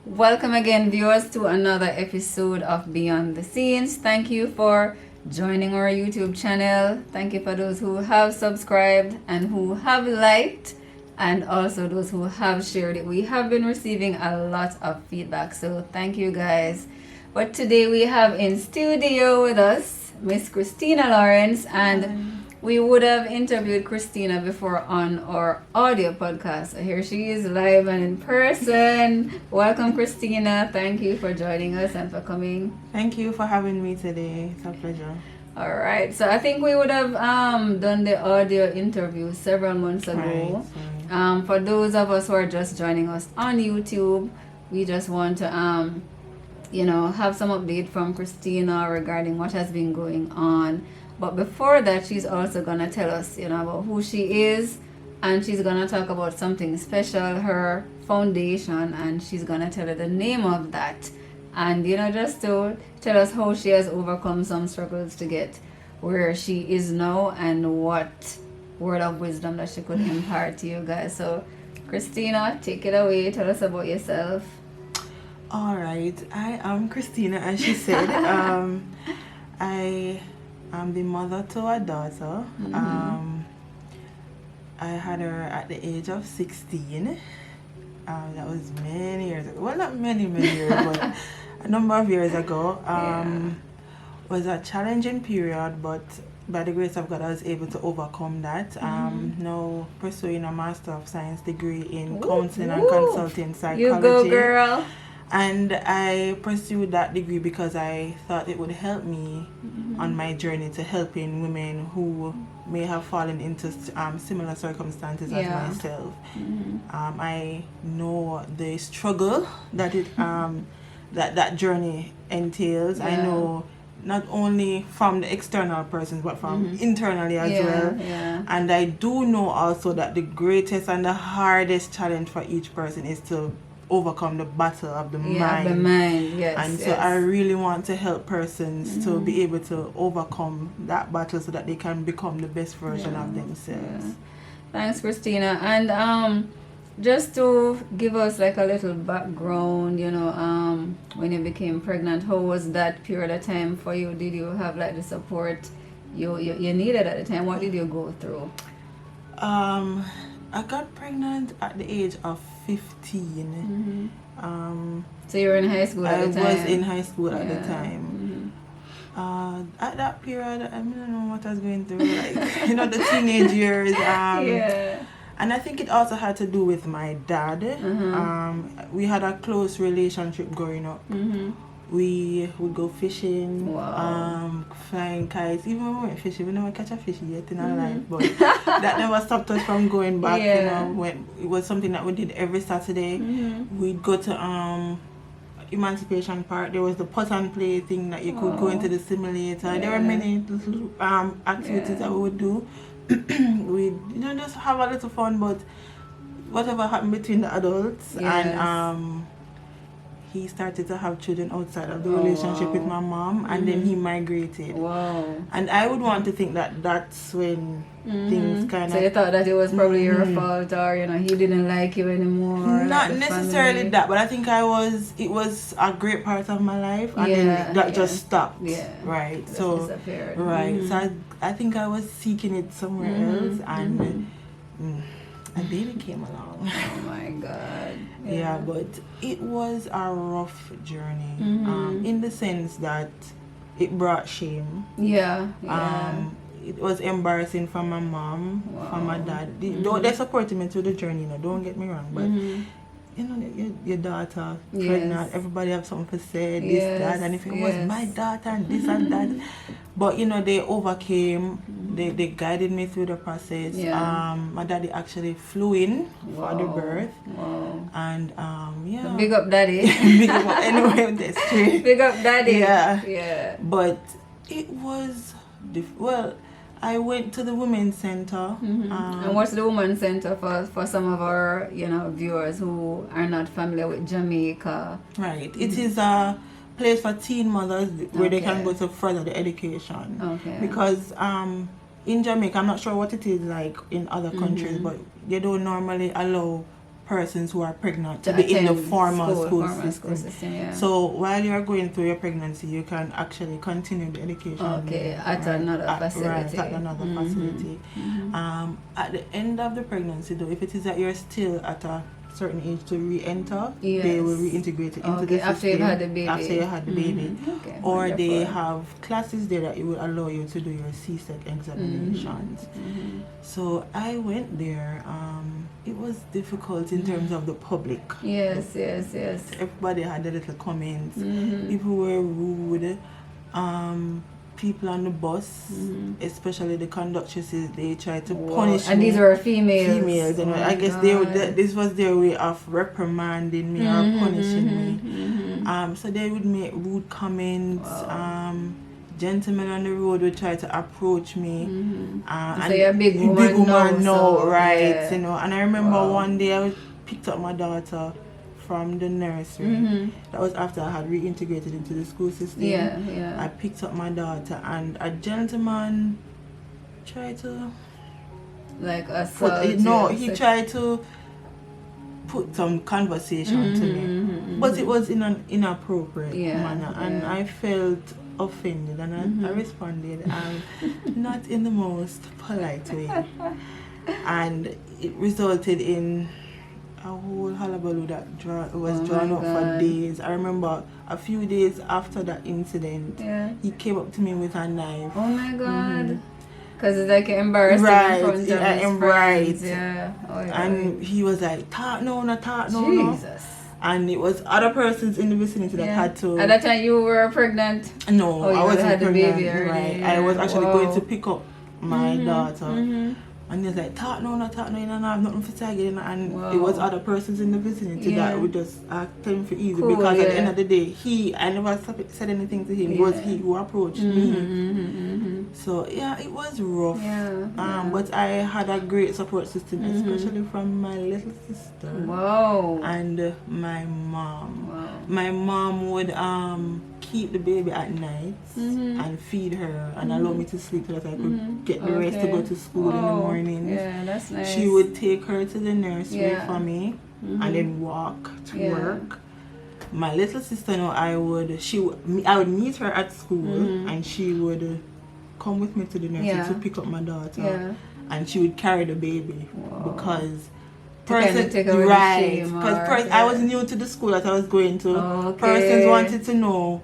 Welcome again, viewers, to another episode of Beyond the Scenes. Thank you for joining our YouTube channel. Thank you for those who have subscribed and who have liked, and also those who have shared it. We have been receiving a lot of feedback, so thank you guys. But today we have in studio with us Miss Christina Lawrence, and we would have interviewed Christina before on our audio podcast. So here she is live and in person. Welcome, Christina. Thank you for joining us and for coming. Thank you for having me today. It's a pleasure. All right. So I think we would have done the audio interview several months ago. Right. For those of us who are just joining us on YouTube, we just want to have some update from Christina regarding what has been going on. But before that, she's also going to tell us, about who she is, and she's going to talk about something special, her foundation, and she's going to tell her the name of that. And, just to tell us how she has overcome some struggles to get where she is now and what word of wisdom that she could impart to you guys. So, Christina, take it away. Tell us about yourself. All right. I am Christina, as she said. I'm the mother to a daughter. I had her at the age of 16. That was many years ago. Well, not many years, but a number of years ago. Was a challenging period, but by the grace of God, I was able to overcome that. Now pursuing a Master of Science degree in Counseling and Consultation Psychology. You go, girl. And I pursued that degree because I thought it would help me on my journey to helping women who may have fallen into similar circumstances as myself. I know the struggle that it that journey entails. I know not only from the external persons but from internally as well. And I do know also that the greatest and the hardest challenge for each person is to overcome the battle of the mind. The mind, yes. And so I really want to help persons to be able to overcome that battle so that they can become the best version of themselves. Thanks, Christina. And just to give us like a little background, when you became pregnant, how was that period of time for you? Did you have like the support you needed at the time? What did you go through? I got pregnant at the age of 15. So you were in high school at the time? I was in high school at the time. At that period, I don't know what I was going through, like, the teenage years. And I think it also had to do with my dad. We had a close relationship growing up. We would go fishing, flying kites. Even when we went fishing, we never catch a fish yet in our life, but that never stopped us from going back. When it was something that we did every Saturday. We'd go to Emancipation Park. There was the pot and play thing that you could go into the simulator. There were many little activities that we would do. We'd just have a little fun, but whatever happened between the adults and he started to have children outside of the relationship with my mom, and then he migrated. And I would want to think that that's when things kind of... So you thought that it was probably your fault, or he didn't like you anymore? Not necessarily that, but I think it was a great part of my life, and then that just stopped. Right. Just so disappeared. So I think I was seeking it somewhere else, and a baby came along. Oh my God. Yeah, but it was a rough journey, in the sense that it brought shame. It was embarrassing for my mom, for my dad. They supported me through the journey, don't get me wrong, but your daughter pregnant, everybody have something to say, this, that, and if it was my daughter and this and that. But they overcame, they guided me through the process. My daddy actually flew in for the birth. And Big up daddy. Big up anyway, that's true. Big up daddy. But it was I went to the Women's Center. And what's the Women's Center for some of our viewers who are not familiar with Jamaica? Right. It is a place for teen mothers where they can go to further the education. Because in Jamaica, I'm not sure what it is like in other countries, but they don't normally allow persons who are pregnant to be in the formal school system. Yeah. So while you are going through your pregnancy, you can actually continue the education. At another facility. At another facility. At the end of the pregnancy, though, if it is that you're still at a certain age to re-enter, they will reintegrate it into the system after you had the baby. After you had the baby. Okay, or wonderful. they have classes there that it will allow you to do your CSEC examinations. So I went there. It was difficult in terms of the public. Yes. Everybody had a little comments. People were rude. People on the bus, especially the conductresses, they tried to punish me. And these were females. Females, and I guess this was their way of reprimanding me or punishing me. So they would make rude comments. Gentlemen on the road would try to approach me. So you're a big woman now, right? Yeah. You know. And I remember one day I picked up my daughter from the nursery. That was after I had reintegrated into the school system. I picked up my daughter, and a gentleman tried to he tried to put some conversation to me, but it was in an inappropriate manner, and I felt offended, and I responded not in the most polite way, and it resulted in a whole hullabaloo that was drawn up for days. I remember a few days after that incident, he came up to me with a knife. Oh my God. Because it's like embarrassing in front of his friends. And he was like, talk no. Jesus. And it was other persons in the vicinity that had to... At that time you were pregnant? No, I wasn't pregnant. Baby already. I was actually going to pick up my daughter. And he was like, talk no, I have nothing for say again. And it was other persons in the vicinity that would just ask him for easy. Because at the end of the day, I never said anything to him. It was he who approached me. So, it was rough. But I had a great support system, especially from my little sister. And my mom. My mom would keep the baby at night and feed her and allow me to sleep so that I could get the rest to go to school in the morning. Yeah, that's nice. She would take her to the nursery for me and then walk to work. My little sister, I would meet her at school and she would come with me to the nursery to pick up my daughter and she would carry the baby because I was new to the school that I was going to. Persons wanted to know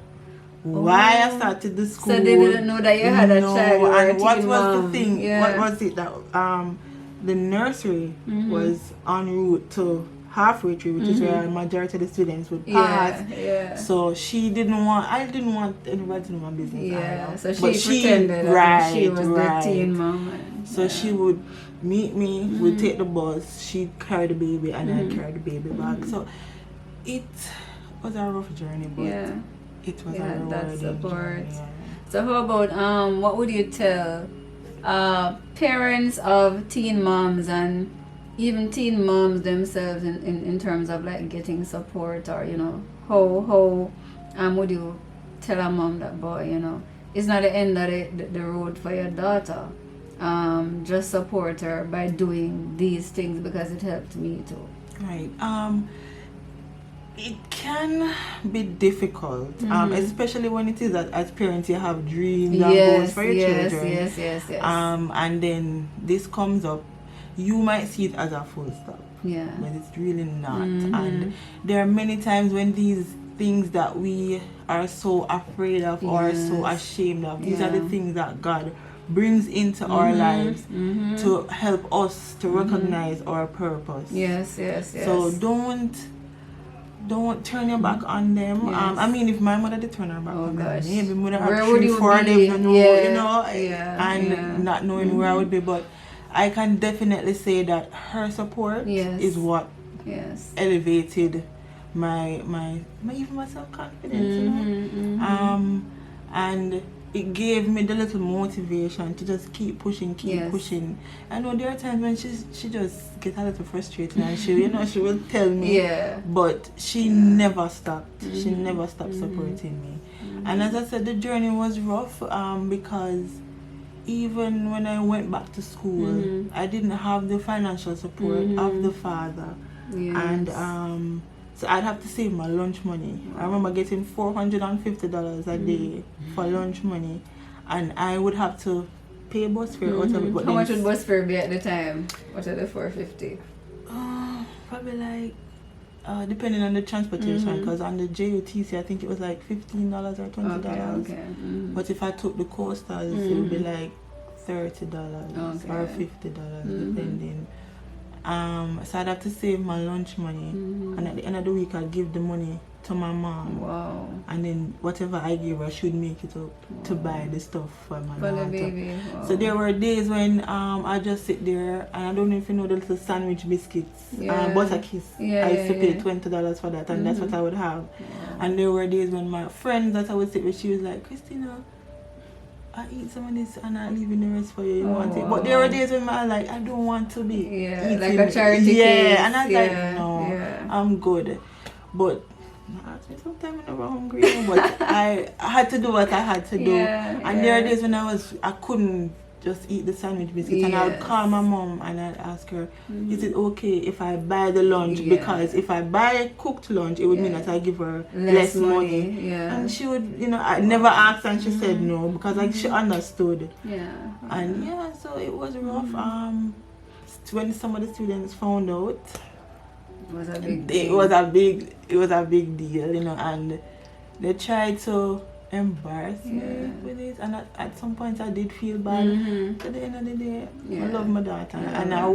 why I started the school. So they didn't know that you had a child. And what was the thing? What was it that the nursery was en route to halfway through, which is where the majority of the students would pass. So I didn't want anybody to know my business. So she pretended that she was the teen mom. So she would meet me, would take the bus, she'd carry the baby, and I'd carry the baby back. So it was a rough journey, but it was a rewarding journey. So how about what would you tell parents of teen moms and even teen moms themselves in terms of like getting support, or how would you tell a mom that, boy, it's not the end of the road for your daughter. Just support her by doing these things because it helped me too. Right. It can be difficult, especially when it is that as parents you have dreams and goals for your children. Yes. And then this comes up, you might see it as a full stop. But it's really not. And there are many times when these things that we are so afraid of or so ashamed of, these are the things that God brings into our lives to help us to recognize our purpose. Yes. So don't turn your back on them. I mean, if my mother did turn her back on them, maybe mother had 3-4 of them to know, and not knowing where I would be. But I can definitely say that her support is what elevated my even my self-confidence, and it gave me the little motivation to just keep pushing. I know there are times when she just gets a little frustrated and she will tell me, but she never stopped. She never stopped supporting me. And as I said, the journey was rough because even when I went back to school, I didn't have the financial support of the father Yes. And so I'd have to save my lunch money. I remember getting $450 a day for lunch money, and I would have to pay bus fare out of it. But how much would bus fare be at the time? What are the $450? Probably like depending on the transportation, because on the JOTC I think it was like $15 or $20. Okay. But if I took the coastals, it would be like $30 or $50, depending. So I'd have to save my lunch money, and at the end of the week I'd give the money to my mom. Wow. And then whatever I gave her, she'd make it up to buy the stuff for my daughter. The baby. Wow. So there were days when I just sit there, and I don't know if you know the little sandwich biscuits, butter kiss. I used to pay $20 for that, and that's what I would have. And there were days when my friends that I would sit with, she was like, Christina, I eat some of this and I leaving the rest for you. You want it? But there were days when I like, I don't want to be eating. Like a charity case. And I was like, no, I'm good. But sometimes I'm never hungry, but I had to do what I had to do. And there are days when I couldn't just eat the sandwich biscuits, and I would call my mom and I'd ask her, is it okay if I buy the lunch? Because if I buy cooked lunch, it would mean that I give her less money. And she would, I never asked, and she said no, because like she understood. And so it was rough. When some of the students found out, it was a big deal. It was a big deal, and they tried to embarrass me with it, and at some point I did feel bad. At the end of the day, I love my daughter, and I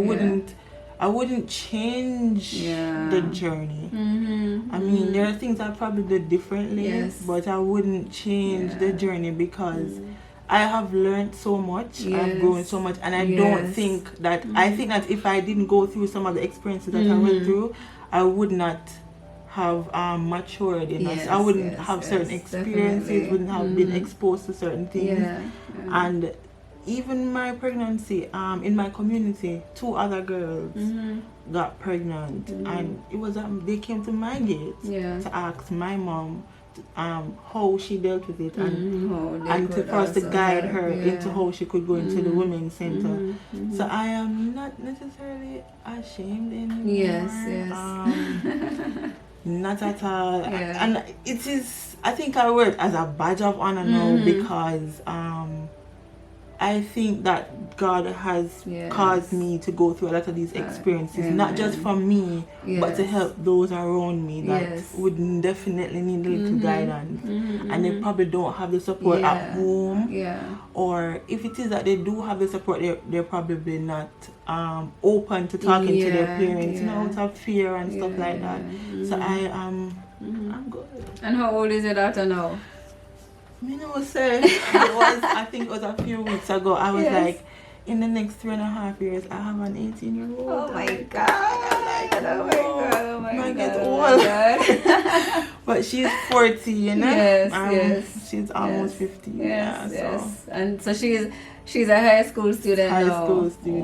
wouldn't change the journey. I mean, there are things I probably did differently, but I wouldn't change the journey, because I have learned so much, I've grown so much, and I don't think that, I think that if I didn't go through some of the experiences that I went through, I would not have matured enough. I wouldn't have certain experiences, wouldn't have been exposed to certain things. And even my pregnancy, in my community, 2 other girls got pregnant, and it was they came to my gate to ask my mom how she dealt with it, and for us to guide her into how she could go into the women's center. So I am not necessarily ashamed anymore. Not at all. And it is, I think I wear it as a badge of honor now, because I think that God has caused me to go through a lot of these experiences, not just for me, but to help those around me that would definitely need a little guidance, and they probably don't have the support at home, or if it is that they do have the support, they're probably not open to talking to their parents, out of fear and stuff like that. So I'm good. And how old is your daughter now? I think it was a few weeks ago. I was like, in the next 3.5 years, I have an 18-year-old. Oh my God! Oh my God! Old. But she's 40, she's almost 50. And so she's a high school student now. High school student.